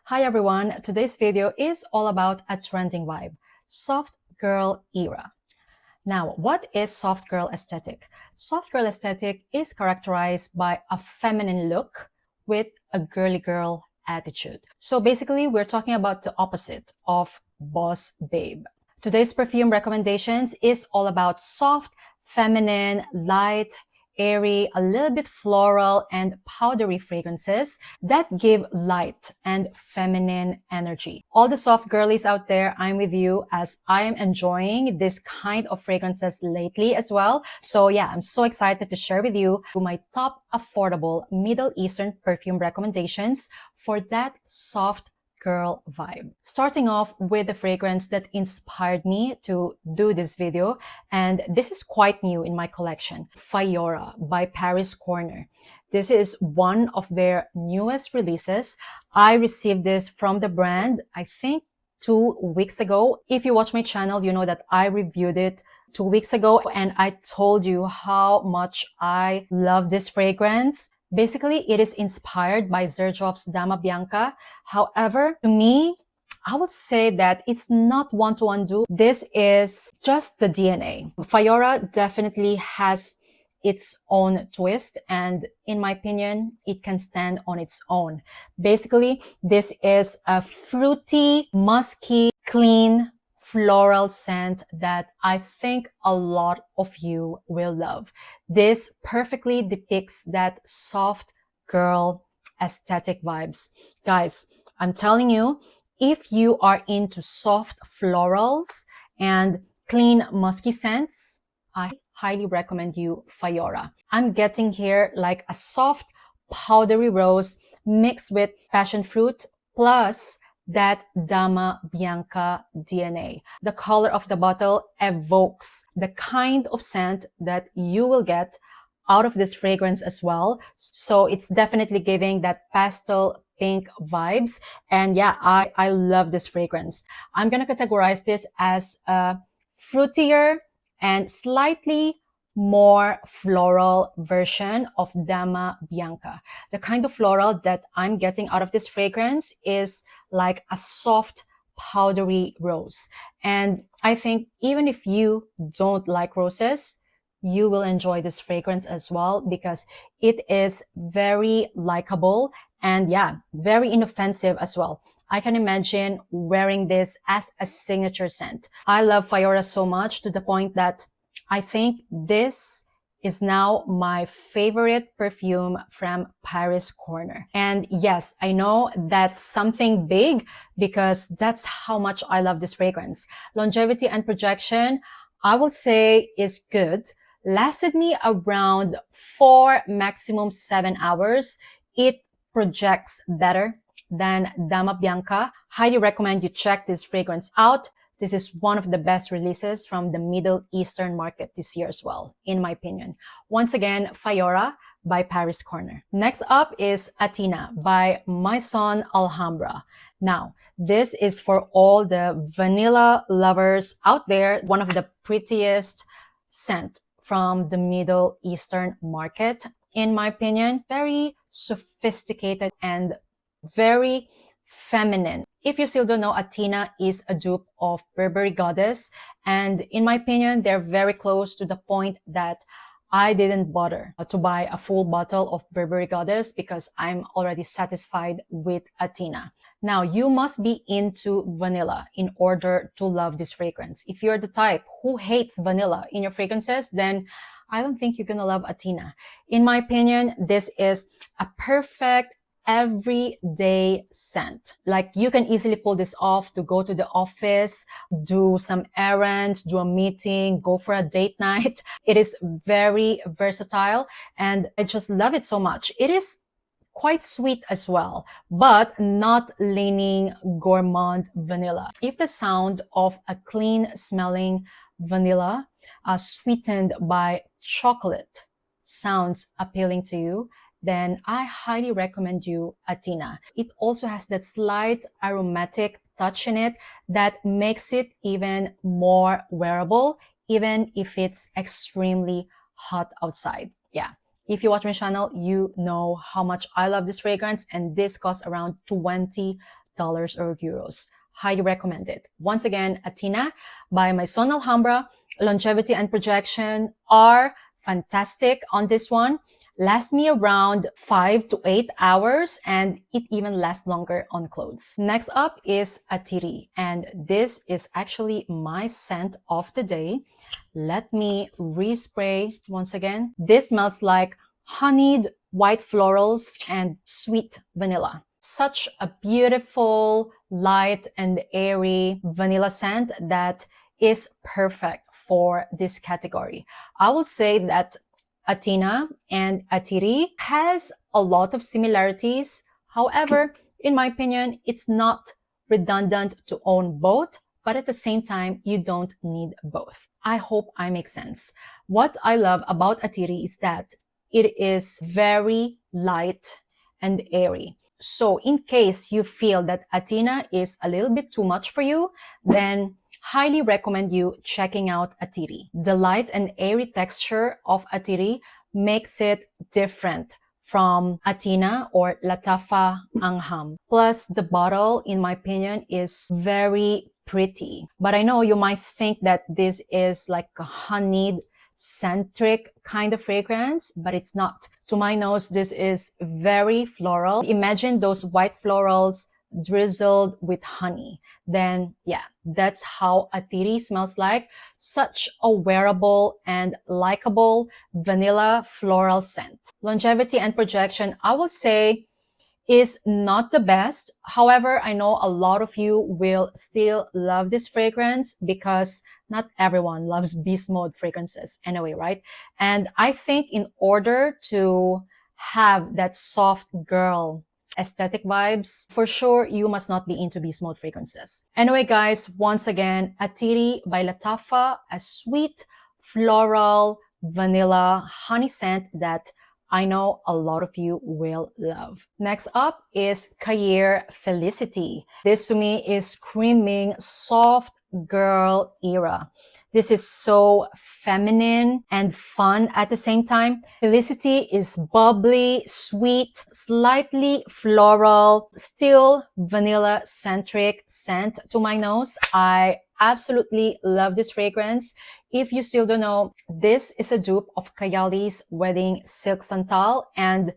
Hi everyone, today's video is all about a trending vibe, soft girl era. Now, what is soft girl aesthetic? Soft girl aesthetic is characterized by a feminine look with a girly girl attitude. So basically, we're talking about the opposite of boss babe. Today's perfume recommendations is all about soft, feminine, light, airy, a little bit floral and powdery fragrances that give light and feminine energy. All the soft girlies out there, I'm with you as I am enjoying this kind of fragrances lately as well. So yeah, I'm so excited to share with you my top affordable Middle Eastern perfume recommendations for that soft girl vibe. Starting off with the fragrance that inspired me to do this video, and this is quite new in my collection, Fayora by Paris Corner. This is one of their newest releases. I received this from the brand, I think 2 weeks ago. If you watch my channel, you know that I reviewed it 2 weeks ago and I told you how much I love this fragrance. Basically, it is inspired by Xerjoff's Dama Bianca. However, to me, I would say that it's not one-to-one dupe. This is just the DNA. Fayora definitely has its own twist, and in my opinion, it can stand on its own. Basically, this is a fruity, musky, clean, floral scent that I think a lot of you will love. This perfectly depicts that soft girl aesthetic vibes. Guys, I'm telling you, if you are into soft florals and clean musky scents, I highly recommend you Fayora. I'm getting here like a soft powdery rose mixed with passion fruit plus that Dama Bianca DNA. The color of the bottle evokes the kind of scent that you will get out of this fragrance as well. So it's definitely giving that pastel pink vibes. And yeah, I love this fragrance. I'm gonna categorize this as a fruitier and slightly more floral version of Dama Bianca. The kind of floral that I'm getting out of this fragrance is like a soft powdery rose. And I think even if you don't like roses, you will enjoy this fragrance as well because it is very likable and yeah, very inoffensive as well. I can imagine wearing this as a signature scent. I love Fayora so much to the point that I think this is now my favorite perfume from Paris Corner. And yes, I know that's something big because that's how much I love this fragrance. Longevity and projection, I will say is good. Lasted me around 4, maximum 7 hours. It projects better than Dama Bianca. Highly recommend you check this fragrance out. This is one of the best releases from the Middle Eastern market this year as well, in my opinion. Once again, Fayora by Paris Corner. Next up is Athena by Maison Alhambra. Now, this is for all the vanilla lovers out there. One of the prettiest scent from the Middle Eastern market, in my opinion. Very sophisticated and very feminine. If you still don't know, Athena is a dupe of Burberry Goddess. And in my opinion, they're very close to the point that I didn't bother to buy a full bottle of Burberry Goddess because I'm already satisfied with Athena. Now, you must be into vanilla in order to love this fragrance. If you're the type who hates vanilla in your fragrances, then I don't think you're gonna love Athena. In my opinion, this is a perfect everyday scent. Like you can easily pull this off to go to the office, do some errands, do a meeting, go for a date night. It is very versatile and I just love it so much. It is quite sweet as well, but not leaning gourmand vanilla. If the sound of a clean smelling vanilla sweetened by chocolate sounds appealing to you, then I highly recommend you Athena. It also has that slight aromatic touch in it that makes it even more wearable, even if it's extremely hot outside. Yeah. If you watch my channel, you know how much I love this fragrance, and this costs around $20 or euros. Highly recommend it. Once again, Athena by Maison Alhambra. Longevity and projection are fantastic on this one. Lasts me around 5 to 8 hours, and it even lasts longer on clothes. Next up is Atheeri, and this is actually my scent of the day. Let me respray once again. This smells like honeyed white florals and sweet vanilla. Such a beautiful, light and airy vanilla scent that is perfect for this category. I will say that Athena and Atheeri has a lot of similarities. However, in my opinion, it's not redundant to own both, but at the same time, you don't need both. I hope I make sense. What I love about Atheeri is that it is very light and airy. So in case you feel that Athena is a little bit too much for you, then highly recommend you checking out Atheeri. The light and airy texture of Atheeri makes it different from Athena or Lattafa Angham. Plus, the bottle, in my opinion, is very pretty. But I know you might think that this is like a honeyed centric kind of fragrance, but it's not. To my nose, this is very floral. Imagine those white florals drizzled with honey. Then yeah, that's how Atheeri smells like. Such a wearable and likable vanilla floral scent. Longevity and projection, I will say, is not the best. However, I know a lot of you will still love this fragrance because not everyone loves beast mode fragrances anyway, right? And I think in order to have that soft girl aesthetic vibes, for sure, you must not be into beast mode fragrances. Anyway, guys, once again, Atheeri by Lattafa, a sweet, floral, vanilla, honey scent that I know a lot of you will love. Next up is Khair Felicity. This to me is screaming soft girl era. This is so feminine and fun at the same time. Felicity is bubbly, sweet, slightly floral, still vanilla-centric scent to my nose. I absolutely love this fragrance. If you still don't know, this is a dupe of Kayali's Wedding Silk Santal, and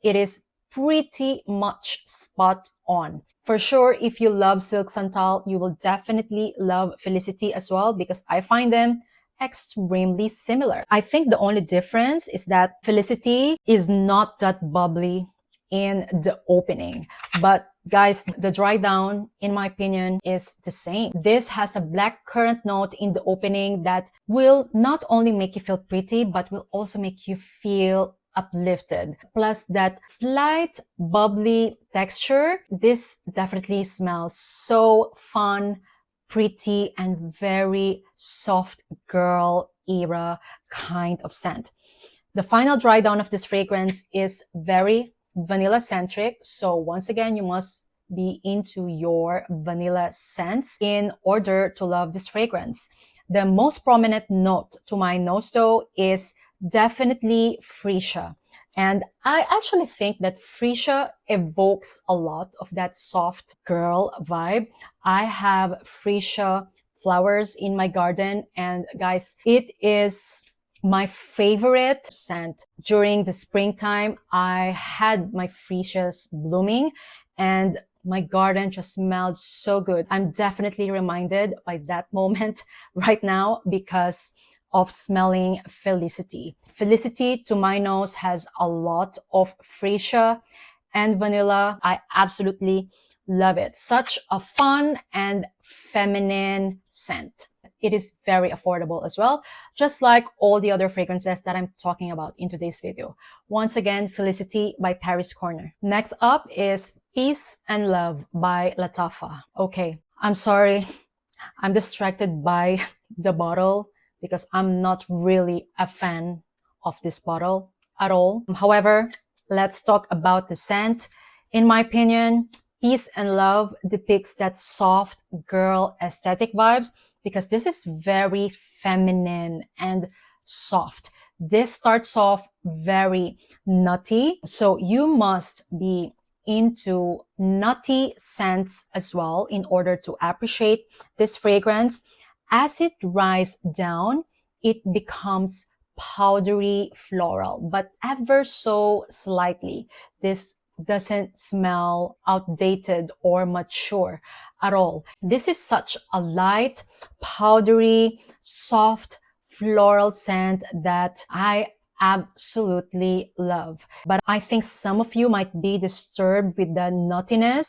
it is pretty much spot on. For sure, if you love Silk Santal, you will definitely love Felicity as well because I find them extremely similar. I think the only difference is that Felicity is not that bubbly in the opening. But guys, the dry down, in my opinion, is the same. This has a black currant note in the opening that will not only make you feel pretty, but will also make you feel uplifted. Plus that slight bubbly texture. This definitely smells so fun, pretty, and very soft girl era kind of scent. The final dry down of this fragrance is very vanilla centric. So once again, you must be into your vanilla scents in order to love this fragrance. The most prominent note to my nose though is definitely freesia. And I actually think that freesia evokes a lot of that soft girl vibe. I have freesia flowers in my garden, and guys, it is my favorite scent. During the springtime, I had my freesias blooming and my garden just smelled so good. I'm definitely reminded by that moment right now because of smelling Felicity. Felicity, to my nose, has a lot of freesia and vanilla. I absolutely love it. Such a fun and feminine scent. It is very affordable as well, just like all the other fragrances that I'm talking about in today's video. Once again, Felicity by Paris Corner. Next up is Peace and Love by Lattafa. Okay, I'm sorry. I'm distracted by the bottle because I'm not really a fan of this bottle at all. However, let's talk about the scent. In my opinion, Peace and Love depicts that soft girl aesthetic vibes because this is very feminine and soft. This starts off very nutty, so you must be into nutty scents as well in order to appreciate this fragrance. As it dries down, it becomes powdery floral, but ever so slightly. This doesn't smell outdated or mature at all. This is such a light, powdery, soft floral scent that I absolutely love. But I think some of you might be disturbed with the nuttiness.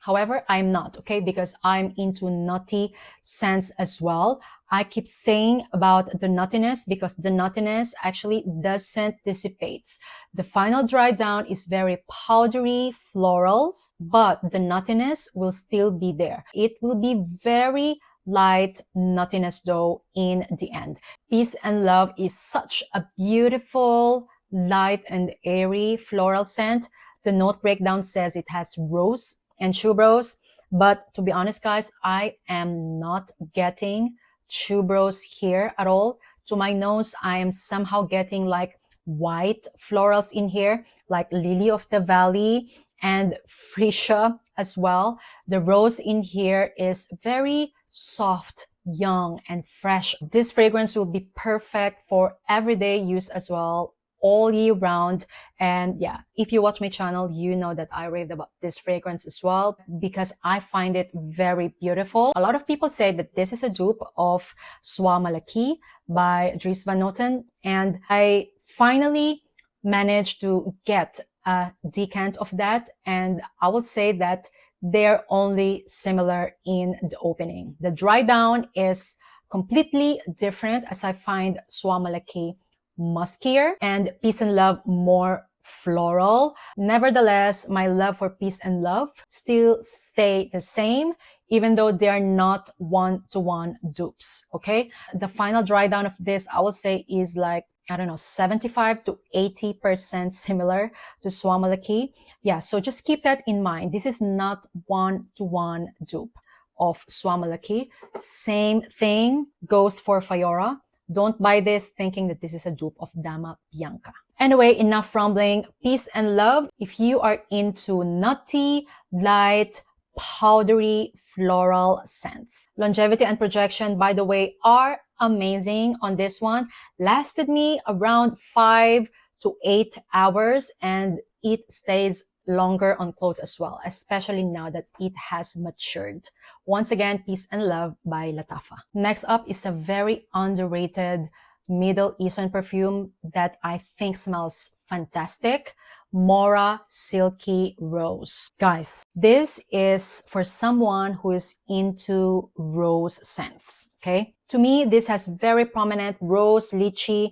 However, I'm not, okay? Because I'm into nutty scents as well. I keep saying about the nuttiness because the nuttiness actually doesn't dissipate. The final dry down is very powdery florals, but the nuttiness will still be there. It will be very light nuttiness though in the end. Peace and Love is such a beautiful, light and airy floral scent. The note breakdown says it has rose and tuberose, but to be honest guys, I am not getting tuberose here at all. To my nose, I am somehow getting like white florals in here, like Lily of the Valley and Freesia as well. The rose in here is very soft, young, and fresh. This fragrance will be perfect for everyday use as well, all year round. And yeah, if you watch my channel, you know that I raved about this fragrance as well because I find it very beautiful. A lot of people say that this is a dupe of Sois Malaki by Dries Van Noten, and I finally managed to get a decant of that, and I would say that they're only similar in the opening. The dry down is completely different as I find Sois Malaki muskier and Peace and Love more floral. Nevertheless, my love for Peace and Love still stay the same, even though they're not one-to-one dupes, okay? The final dry down of this, I would say, is like, I don't know, 75 to 80% similar to Sois Malaki. Yeah, so just keep that in mind. This is not one-to-one dupe of Sois Malaki. Same thing goes for Fayora. Don't buy this thinking that this is a dupe of Dama Bianca. Anyway, enough rambling. Peace and Love. If you are into nutty, light, powdery, floral scents. Longevity and projection, by the way, are amazing on this one. Lasted me around 5 to 8 hours and it stays longer on clothes as well, especially now that it has matured. Once again, Peace and Love by Lattafa. Next up is a very underrated Middle Eastern perfume that I think smells fantastic. Mohra Silky Rose. Guys, this is for someone who is into rose scents, okay? To me, this has very prominent rose, lychee,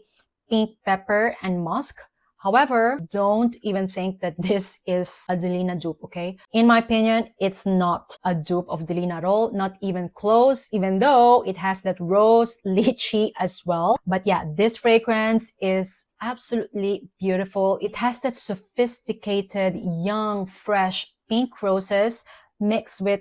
pink pepper, and musk. However, don't even think that this is a Delina dupe, okay? In my opinion, it's not a dupe of Delina at all, not even close, even though it has that rose, lychee as well. But yeah, this fragrance is absolutely beautiful. It has that sophisticated, young, fresh pink roses mixed with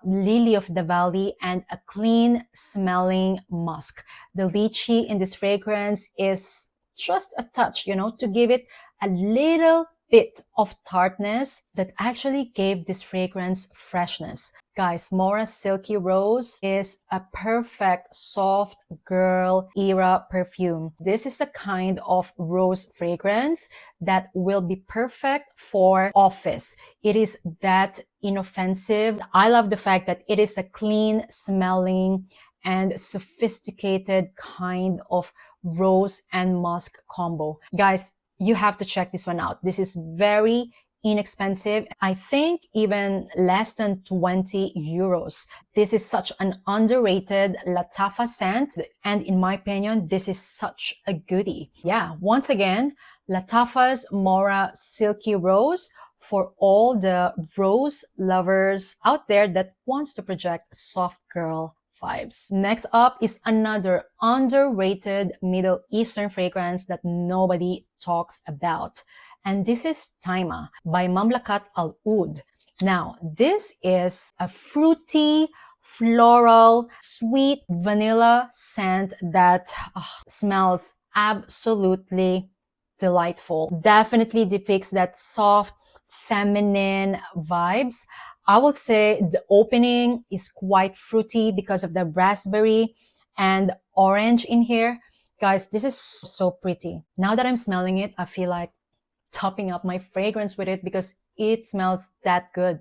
Lily of the Valley and a clean smelling musk. The lychee in this fragrance is just a touch, you know, to give it a little bit of tartness that actually gave this fragrance freshness. Guys, Mohra Silky Rose is a perfect soft girl era perfume. This is a kind of rose fragrance that will be perfect for office. It is that inoffensive. I love the fact that it is a clean smelling and sophisticated kind of rose and musk combo. Guys, you have to check this one out. This is very inexpensive. I think even less than 20 euros. This is such an underrated Lattafa scent. And in my opinion, this is such a goodie. Yeah, once again, Lattafa's Mohra Silky Rose for all the rose lovers out there that wants to project soft girl vibes. Next up is another underrated Middle Eastern fragrance that nobody talks about. And this is Tayma by Mamlakt Al Oud. Now, this is a fruity, floral, sweet vanilla scent that smells absolutely delightful. Definitely depicts that soft, feminine vibes. I would say the opening is quite fruity because of the raspberry and orange in here. Guys, this is so pretty. Now that I'm smelling it, I feel like topping up my fragrance with it because it smells that good.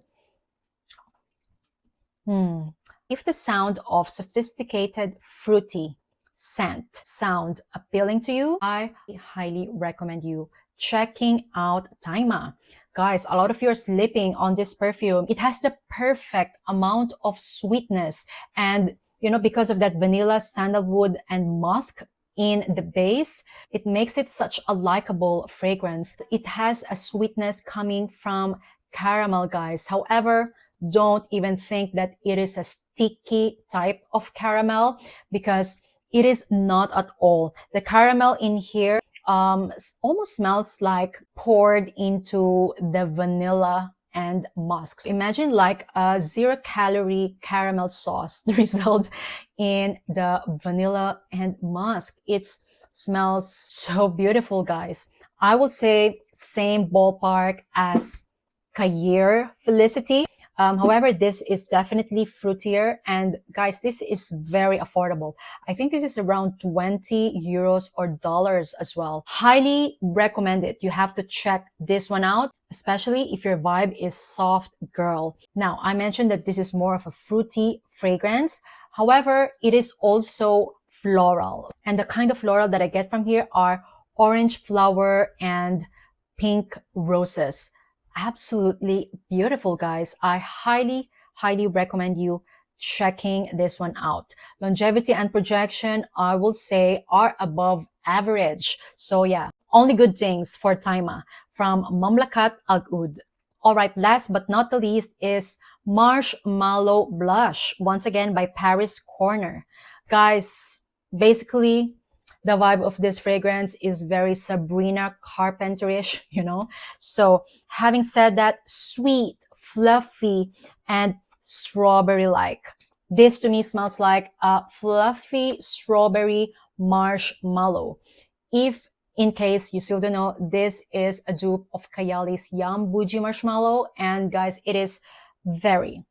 If the sound of sophisticated, fruity scent sound appealing to you, I highly recommend you checking out Tayma. Guys, a lot of you are sleeping on this perfume. It has the perfect amount of sweetness, and you know, because of that vanilla, sandalwood, and musk in the base, it makes it such a likable fragrance. It has a sweetness coming from caramel, guys. However, don't even think that it is a sticky type of caramel, because it is not at all. The caramel in here almost smells like poured into the vanilla and musk. So imagine like a 0-calorie caramel sauce drizzled in the vanilla and musk. It smells so beautiful, guys. I would say same ballpark as Khair Felicity. However, this is definitely fruitier, and guys, this is very affordable. I think this is around 20 euros or dollars as well. Highly recommend it. You have to check this one out, especially if your vibe is soft girl. Now, I mentioned that this is more of a fruity fragrance. However, it is also floral, and the kind of floral that I get from here are orange flower and pink roses. Absolutely beautiful, guys. I highly recommend you checking this one out. Longevity and projection, I will say, are above average. So yeah, only good things for Tayma from Mamlakt Al Oud. All right, last but not the least is Marshmallow Blush, once again by Paris Corner. Guys, basically, the vibe of this fragrance is very Sabrina Carpenter-ish, you know? So having said that, sweet, fluffy, and strawberry-like. This to me smells like a fluffy strawberry marshmallow. If in case you still don't know, this is a dupe of Kayali's Yum Bougie Marshmallow. And guys, it is very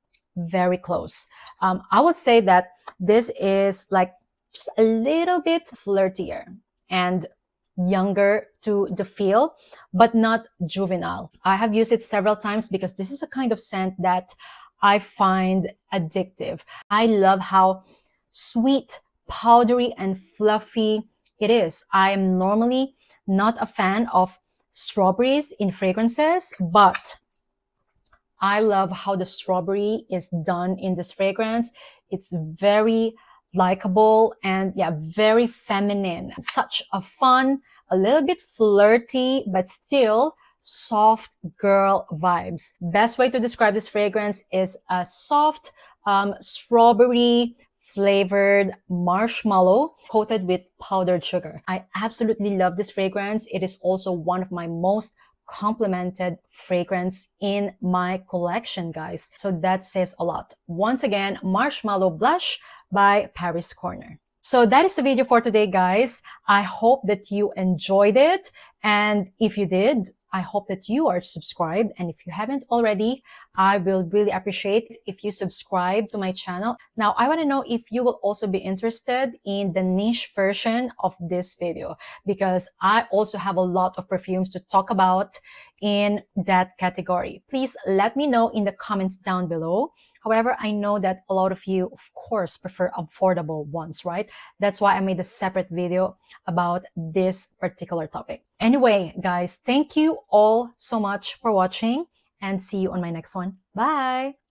close. I would say that this is like just a little bit flirtier and younger to the feel, but not juvenile. I have used it several times because this is a kind of scent that I find addictive. I love how sweet, powdery, and fluffy it is. I am normally not a fan of strawberries in fragrances, but I love how the strawberry is done in this fragrance. It's very likable and yeah, very feminine. Such a fun, a little bit flirty, but still soft girl vibes. Best way to describe this fragrance is a soft strawberry flavored marshmallow coated with powdered sugar. I absolutely love this fragrance. It is also one of my most complimented fragrance in my collection, guys. So that says a lot. Once again, Marshmallow Blush by Paris Corner. So that is the video for today, guys. I hope that you enjoyed it. And if you did, I hope that you are subscribed. And if you haven't already, I will really appreciate if you subscribe to my channel. Now, I want to know if you will also be interested in the niche version of this video, because I also have a lot of perfumes to talk about in that category. Please let me know in the comments down below. However, I know that a lot of you, of course, prefer affordable ones, right? That's why I made a separate video about this particular topic. Anyway, guys, thank you all so much for watching and see you on my next one. Bye!